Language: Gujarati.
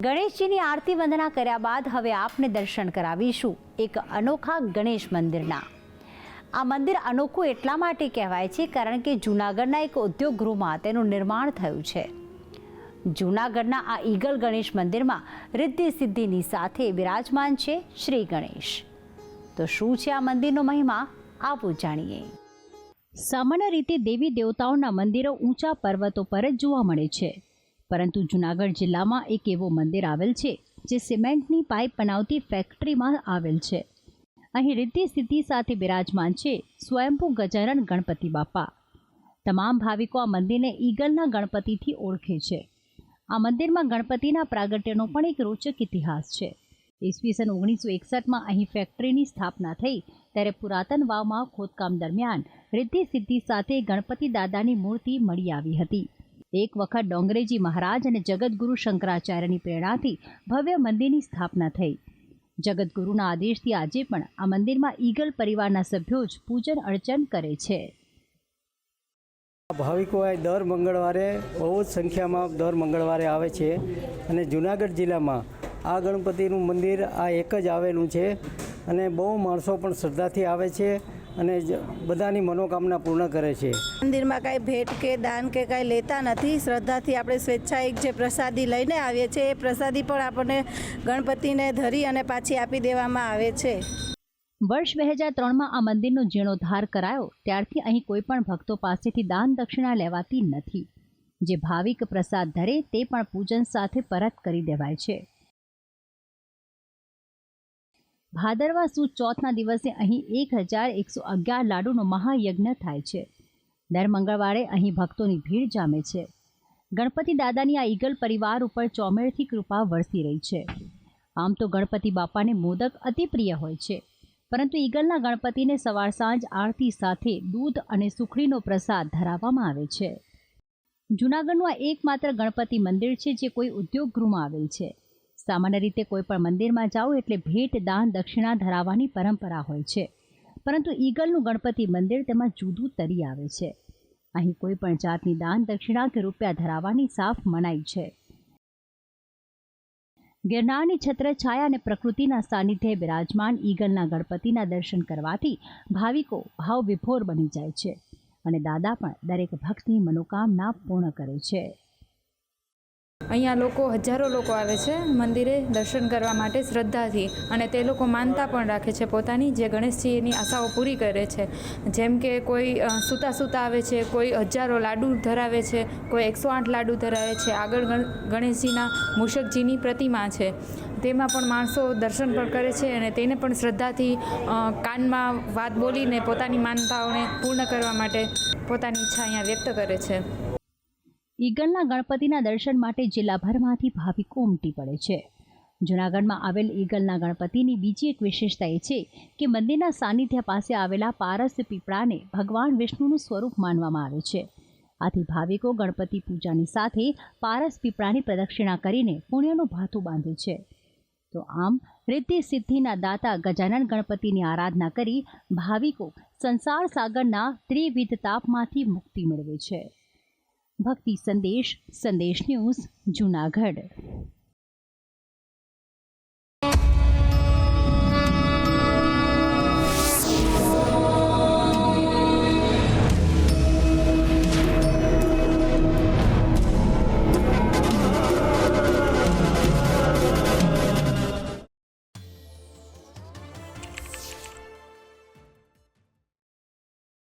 ગણેશજીની આરતી વંદના કર્યા બાદ હવે આપને દર્શન કરાવીશું એક અનોખા ગણેશ મંદિરના। આ મંદિર અનોખું એટલા માટે કહેવાય છે કારણ કે જૂનાગઢના એક ઉદ્યોગ ગૃહમાં તેનું નિર્માણ થયું છે। જૂનાગઢના આ ઈગલ ગણેશ મંદિરમાં રિદ્ધિ સિદ્ધિની સાથે બિરાજમાન છે શ્રી ગણેશ। તો શું છે આ મંદિરનો મહિમા, આવો જાણીએ। સામાન્ય રીતે દેવી દેવતાઓના મંદિરો ઊંચા પર્વતો પર જ જોવા મળે છે, પરંતુ જૂનાગઢ જિલ્લામાં એક એવો મંદિર આવેલ છે જે સિમેન્ટની પાઇપ બનાવતી ફેક્ટરીમાં આવેલ છે। અહીં રિદ્ધિ સિદ્ધિ સાથે બિરાજમાન છે સ્વયંભૂ ગજાનન ગણપતિ બાપા। તમામ ભાવિકો આ મંદિરને ઈગલના ગણપતિથી ઓળખે છે। આ મંદિરમાં ગણપતિના પ્રાગટ્યનો પણ એક રોચક ઇતિહાસ છે। ઈસવીસન 1961માં અહીં ફેક્ટરીની સ્થાપના થઈ ત્યારે પુરાતન વાવમાં ખોદકામ દરમિયાન રિદ્ધિ સિદ્ધિ સાથે ગણપતિ દાદાની મૂર્તિ મળી આવી હતી। એક વખત ડોંગરેજી મહારાજ અને જગતગુરુ શંકરાચાર્યની પ્રેરણાથી ભવ્ય મંદિરની સ્થાપના થઈ। જગતગુરુના આદેશથી આજે પણ આ મંદિરમાં ઈગલ પરિવારના સભ્યો જ પૂજન અર્ચન કરે છે। ભાવિકો દર મંગળવારે બહુ જ સંખ્યામાં દર મંગળવારે આવે છે અને જૂનાગઢ જિલ્લામાં આ ગણપતિનું મંદિર આ એક જ આવેલું છે અને બહુ માણસો પણ શ્રદ્ધાથી આવે છે અને બધાની મનોકામના પૂર્ણ કરે છે। મંદિરમાં કાંઈ ભેટ કે દાન કે કાંઈ લેતા નથી, શ્રદ્ધાથી આપણે સ્વેચ્છાએ જે પ્રસાદી લઈને આવીએ છીએ એ પ્રસાદી પણ આપણને ગણપતિને ધરી અને પાછી આપી દેવામાં આવે છે। વર્ષ 2003માં આ મંદિરનો જીર્ણોદ્ધાર કરાયો ત્યારથી અહીં કોઈ પણ ભક્તો પાસેથી દાન દક્ષિણા લેવાતી નથી। જે ભાવિક પ્રસાદ ધરે તે પણ પૂજન સાથે પરત કરી દેવાય છે। ભાદરવા સુદ ચોથના દિવસે અહીં 1111 લાડુનો મહાયજ્ઞ થાય છે। દર મંગળવારે અહીં ભક્તોની ભીડ જામે છે। ગણપતિ દાદાની આ ઈગલ પરિવાર ઉપર ચોમેરથી કૃપા વરસી રહી છે। આમ તો ગણપતિ બાપાને મોદક અતિ પ્રિય હોય છે, પરંતુ ઈગલના ગણપતિને સવાર સાંજ આરતી સાથે દૂધ અને સુખડીનો પ્રસાદ ધરાવવામાં આવે છે। જૂનાગઢનું આ એકમાત્ર ગણપતિ મંદિર છે જે કોઈ ઉદ્યોગ ગૃહમાં આવેલ છે। સામાન્ય રીતે કોઈ પણ મંદિરમાં જાઓ એટલે ભેટ દાન દક્ષિણા ધરાવવાની પરંપરા હોય છે, પરંતુ ઈગલનું ગણપતિ મંદિર તેમાં જુદું તરી આવે છે। અહીં કોઈ પણ જાતની દાન દક્ષિણા કે રૂપિયા ધરાવવાની સાફ મનાઈ છે। ગિરનારની છત્રછાયા અને પ્રકૃતિના સાનિધ્યે બિરાજમાન ઈગલના ગણપતિના દર્શન કરવાથી ભાવિકો ભાવ વિભોર બની જાય છે અને દાદા પણ દરેક ભક્તની મનોકામના પૂર્ણ કરે છે। અહીંયા લોકો હજારો લોકો આવે છે મંદિરે દર્શન કરવા માટે શ્રદ્ધાથી, અને તે લોકો માનતા પણ રાખે છે પોતાની, જે ગણેશજીની આશાઓ પૂરી કરે છે। જેમ કે કોઈ સૂતા સૂતા આવે છે, કોઈ હજારો લાડુ ધરાવે છે, કોઈ 108 લાડુ ધરાવે છે। આગળ ગણેશજીના મૂષકજીની પ્રતિમા છે, તેમાં પણ માણસો દર્શન પણ કરે છે અને તેને પણ શ્રદ્ધાથી કાનમાં વાત બોલીને પોતાની માનતાઓને પૂર્ણ કરવા માટે પોતાની ઈચ્છા અહીંયા વ્યક્ત કરે છે। ઈગલના ગણપતિના દર્શન માટે જિલ્લાભરમાંથી ભાવિકો ઉમટી પડે છે। જૂનાગઢમાં આવેલ ઈગલના ગણપતિની બીજી એક વિશેષતા એ છે કે મંદિરના સાનિધ્ય પાસે આવેલા પારસ પીપળાને ભગવાન વિષ્ણુનું સ્વરૂપ માનવામાં આવે છે। આથી ભાવિકો ગણપતિ પૂજાની સાથે પારસ પીપળાની પ્રદક્ષિણા કરીને પુણ્યનું ભાથું બાંધે છે। તો આમ રિદ્ધિ સિદ્ધિના દાતા ગજાનન ગણપતિની આરાધના કરી ભાવિકો સંસાર સાગરના ત્રિવિધ તાપમાંથી મુક્તિ મેળવે છે। ભક્તિ સંદેશ, સંદેશ ન્યૂઝ, જૂનાગઢ।